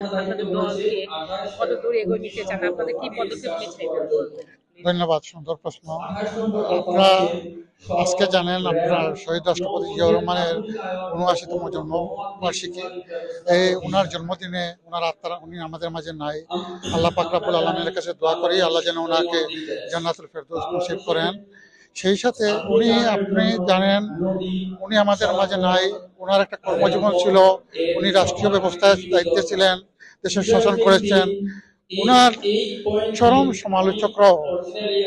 আপনাদের দলকে কতদূর এগিয়ে নিতে চান? আপনাদের কি পদক্ষেপ নিচ্ছেন একটু বলবেন প্লিজ? ধন্যবাদ, সুন্দর প্রশ্ন। আপনারা আজকে জানেন আপনার শহীদ রাষ্ট্রপতি জিয়াউর রহমানের ৭৯তম জন্মবার্ষিকী। এই উনার জন্মদিনে উনার আত্মারা উনি আমাদের মাঝে নাই। আল্লাহ পাক রব্বুল আলামিনের কাছে দোয়া করি আল্লাহ যেন ওনাকে জান্নাতুল ফেরদৌস নসিব করেন। সেই সাথে উনি আপনি জানেন উনি আমাদের মাঝে নাই। ওনার একটা কর্মজীবন ছিল, উনি রাষ্ট্রীয় ব্যবস্থায় দায়িত্বে ছিলেন, দেশের শাসন করেছেন। উনার চরম সমালোচকরাও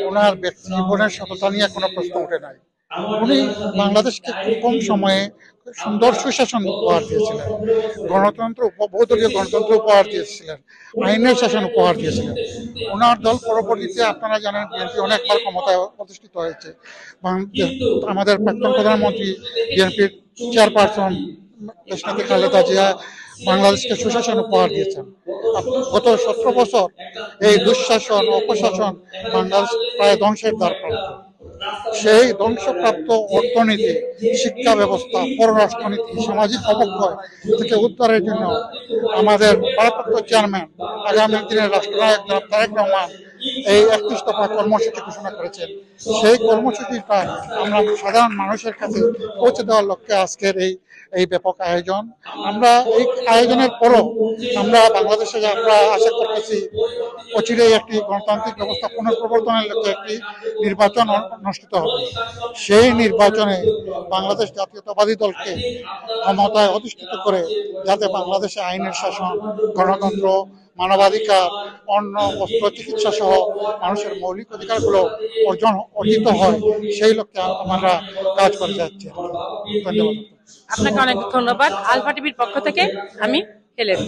ওনার ব্যক্তি জীবনের সততা নিয়ে কোনো প্রশ্ন ওঠে নাই। উনি বাংলাদেশকে খুব কম সময়ে সুন্দর সুশাসন উপহার দিয়েছিলেন, গণতন্ত্র বহুদলীয় গণতন্ত্র উপহার দিয়েছিলেন, আইনের শাসন উপহার দিয়েছিলেন। ওনার দল পরবর্তীতে আপনারা জানেন বিএনপি অনেকবার ক্ষমতায় প্রতিষ্ঠিত হয়েছে। আমাদের প্রাক্তন প্রধানমন্ত্রী বিএনপির চেয়ারপারসন দেশনেত্রী খালেদা জিয়া বাংলাদেশকে সুশাসন উপহার দিয়েছেন। গত ১৭ বছর এই দুঃশাসন অপশাসন বাংলাদেশ প্রায় ধ্বংসের দ্বার প্রাপ্ত। সেই ধ্বংসপ্রাপ্ত অর্থনীতি, শিক্ষা ব্যবস্থা, পররাষ্ট্রনীতি, সামাজিক অবক্ষয় থেকে উদ্ধারের জন্য আমাদের ভারপ্রাপ্ত চেয়ারম্যান আগামী দিনের রাষ্ট্রনায়ক জনাব তারেক রহমান এই ৩১ দফা কর্মসূচি ঘোষণা করেছেন। সেই কর্মসূচিটা আমরা সাধারণ মানুষের কাছে পৌঁছে দেওয়ার লক্ষ্যে আজকের এই ব্যাপক আয়োজন। আমরা এই আয়োজনের পরও আমরা বাংলাদেশে আমরা আশা করতেছি অচিরেই একটি গণতান্ত্রিক ব্যবস্থা পুনঃপ্রবর্তনের লক্ষ্যে একটি নির্বাচন অনুষ্ঠিত হবে। সেই নির্বাচনে বাংলাদেশ জাতীয়তাবাদী দলকে ক্ষমতায় অধিষ্ঠিত করে যাতে বাংলাদেশে আইনের শাসন, গণতন্ত্র, মানবাধিকার, অন্ন, বস্ত্র, চিকিৎসা সহ মানুষের মৌলিক অধিকারগুলো অর্জিত হয়, সেই লক্ষ্যে আমরা কাজ করে যাচ্ছি। ধন্যবাদ। আপনাকে অনেক ধন্যবাদ। আলফা টিভির পক্ষ থেকে আমি হেলেন।